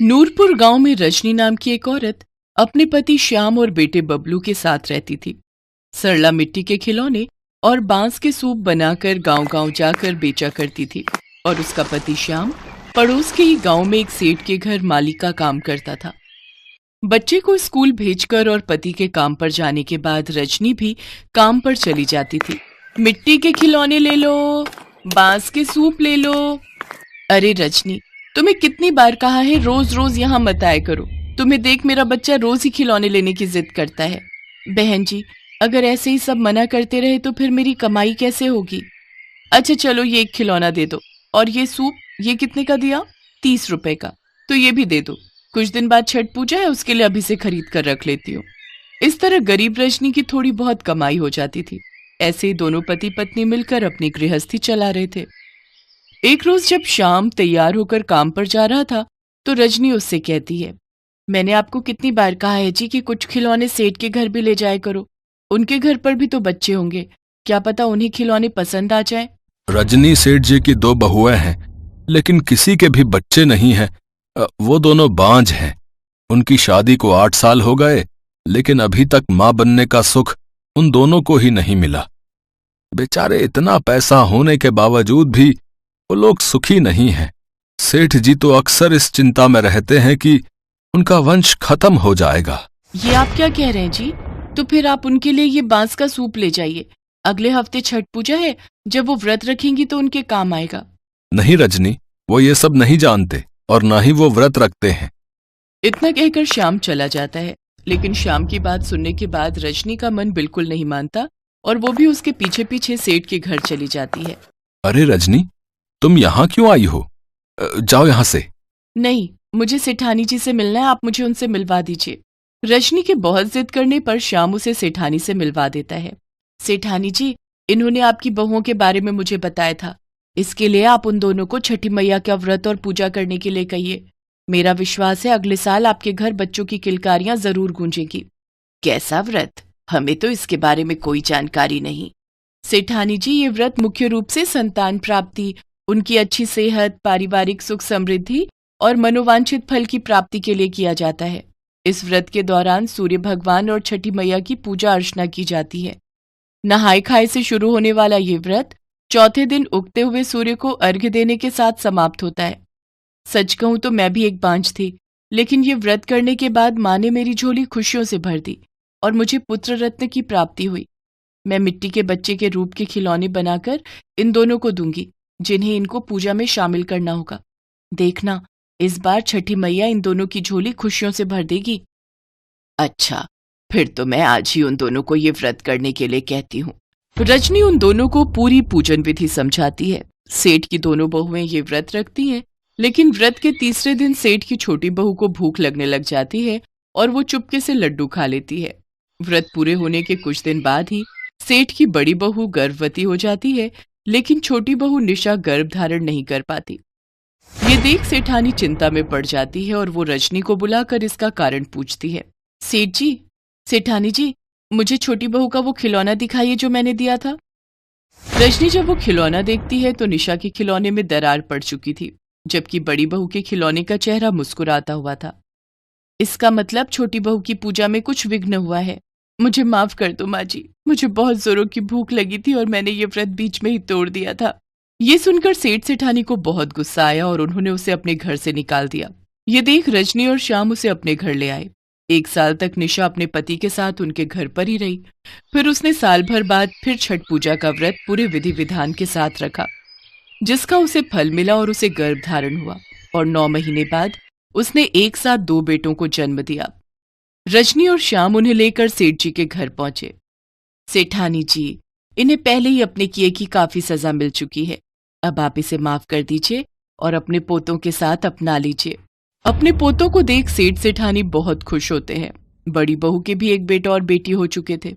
नूरपुर गांव में रजनी नाम की एक औरत अपने पति श्याम और बेटे बबलू के साथ रहती थी। सरला मिट्टी के खिलौने और बांस के सूप बनाकर गांव-गांव जाकर बेचा करती थी और उसका पति श्याम पड़ोस के ही गांव में एक सेठ के घर माली का काम करता था। बच्चे को स्कूल भेजकर और पति के काम पर जाने के बाद रजनी भी काम पर चली जाती थी। मिट्टी के खिलौने ले लो, बांस के सूप ले लो। अरे रजनी, तुम्हें कितनी बार कहा है रोज रोज यहाँ मत आया करो। तुम्हें देख मेरा बच्चा रोज ही खिलौने लेने की जिद करता है। बहन जी, अगर ऐसे ही सब मना करते रहे तो फिर मेरी कमाई कैसे होगी। अच्छा चलो, ये एक खिलौना दे दो, और ये सूप, ये कितने का दिया? 30 रुपए का। तो ये भी दे दो, कुछ दिन बाद छठ पूजा है, उसके लिए अभी से खरीद कर रख लेती हूँ। इस तरह गरीब रजनी की थोड़ी बहुत कमाई हो जाती थी। ऐसे ही दोनों पति पत्नी मिलकर अपनी गृहस्थी चला रहे थे। एक रोज जब शाम तैयार होकर काम पर जा रहा था तो रजनी उससे कहती है, मैंने आपको कितनी बार कहा है जी कि कुछ खिलौने सेठ के घर भी ले जाया करो। उनके घर पर भी तो बच्चे होंगे, क्या पता उन्हें खिलौने पसंद आ जाए। रजनी सेठ जी की 2 बहुएं हैं, लेकिन किसी के भी बच्चे नहीं हैं। वो दोनों बांझ हैं। उनकी शादी को 8 साल हो गए, लेकिन अभी तक मां बनने का सुख उन दोनों को ही नहीं मिला। बेचारे इतना पैसा होने के बावजूद भी वो लोग सुखी नहीं हैं। सेठ जी तो अक्सर इस चिंता में रहते हैं कि उनका वंश खत्म हो जाएगा। ये आप क्या कह रहे हैं जी? तो फिर आप उनके लिए ये बांस का सूप ले जाइए। अगले हफ्ते छठ पूजा है, जब वो व्रत रखेंगी तो उनके काम आएगा। नहीं रजनी, वो ये सब नहीं जानते और ना ही वो व्रत रखते हैं। इतना कहकर श्याम चला जाता है, लेकिन श्याम की बात सुनने के बाद रजनी का मन बिल्कुल नहीं मानता और वो भी उसके पीछे पीछे सेठ के घर चली जाती है। अरे रजनी, तुम यहाँ क्यों आई हो? जाओ यहाँ से। नहीं, मुझे सेठानी जी से मिलना है, आप मुझे उनसे मिलवा दीजिए। रजनी के बहुत जिद करने पर श्याम उसे सेठानी से मिलवा देता है। सेठानी जी, इन्होंने आपकी बहुओं के बारे में मुझे बताया था। इसके लिए आप उन दोनों को छठी मैया का व्रत और पूजा करने के लिए कहिए। मेरा विश्वास है अगले साल आपके घर बच्चों की किलकारियां जरूर गूंजेगी। कैसा व्रत? हमें तो इसके बारे में कोई जानकारी नहीं। सेठानी जी, ये व्रत मुख्य रूप से संतान प्राप्ति, उनकी अच्छी सेहत, पारिवारिक सुख समृद्धि और मनोवांछित फल की प्राप्ति के लिए किया जाता है। इस व्रत के दौरान सूर्य भगवान और छठी मैया की पूजा अर्चना की जाती है। नहाय खाए से शुरू होने वाला ये व्रत चौथे दिन उगते हुए सूर्य को अर्घ्य देने के साथ समाप्त होता है। सच कहूं तो मैं भी एक बांझ थी, लेकिन ये व्रत करने के बाद माँ ने मेरी झोली खुशियों से भर दी और मुझे पुत्र रत्न की प्राप्ति हुई। मैं मिट्टी के बच्चे के रूप के खिलौने बनाकर इन दोनों को दूंगी, जिन्हें इनको पूजा में शामिल करना होगा। देखना, इस बार छठी मैया इन दोनों की झोली खुशियों से भर देगी। अच्छा, फिर तो मैं आज ही उन दोनों को ये व्रत करने के लिए कहती हूँ। रजनी उन दोनों को पूरी पूजन विधि समझाती है। सेठ की दोनों बहुएं ये व्रत रखती हैं, लेकिन व्रत के तीसरे दिन सेठ की छोटी बहू को भूख लगने लग जाती है और वो चुपके से लड्डू खा लेती है। व्रत पूरे होने के कुछ दिन बाद ही सेठ की बड़ी बहू गर्भवती हो जाती है, लेकिन छोटी बहू निशा गर्भ धारण नहीं कर पाती। ये देख सेठानी चिंता में पड़ जाती है और वो रजनी को बुलाकर इसका कारण पूछती है। सेठ जी, सेठानी जी, मुझे छोटी बहू का वो खिलौना दिखाइए जो मैंने दिया था। रजनी जब वो खिलौना देखती है तो निशा के खिलौने में दरार पड़ चुकी थी, जबकि बड़ी बहू के खिलौने का चेहरा मुस्कुराता हुआ था। इसका मतलब छोटी बहू की पूजा में कुछ विघ्न हुआ है। मुझे माफ कर दो माँ जी, मुझे बहुत जोरों की भूख लगी थी और मैंने ये व्रत बीच में ही तोड़ दिया था। ये सुनकर सेठ सेठानी को बहुत गुस्सा आया और उन्होंने उसे अपने घर से निकाल दिया। ये देख रजनी और श्याम उसे अपने घर ले आए। 1 साल तक निशा अपने पति के साथ उनके घर पर ही रही। फिर उसने साल भर बाद फिर छठ पूजा का व्रत पूरे विधि विधान के साथ रखा, जिसका उसे फल मिला और उसे गर्भ धारण हुआ और 9 महीने बाद उसने एक साथ 2 बेटों को जन्म दिया। रजनी और श्याम उन्हें लेकर सेठ जी के घर पहुंचे। सेठानी जी, इन्हें पहले ही अपने किए की काफी सजा मिल चुकी है। अब आप इसे माफ कर दीजिए और अपने पोतों के साथ अपना लीजिए। अपने पोतों को देख सेठ सेठानी बहुत खुश होते हैं। बड़ी बहू के भी एक बेटा और बेटी हो चुके थे।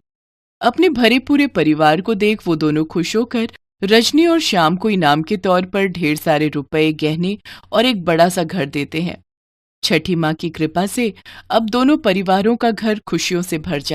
अपने भरे पूरे परिवार को देख वो दोनों खुश होकर रजनी और श्याम को इनाम के तौर पर ढेर सारे रुपए, गहने और एक बड़ा सा घर देते हैं। छठी माँ की कृपा से अब दोनों परिवारों का घर खुशियों से भर जाता है।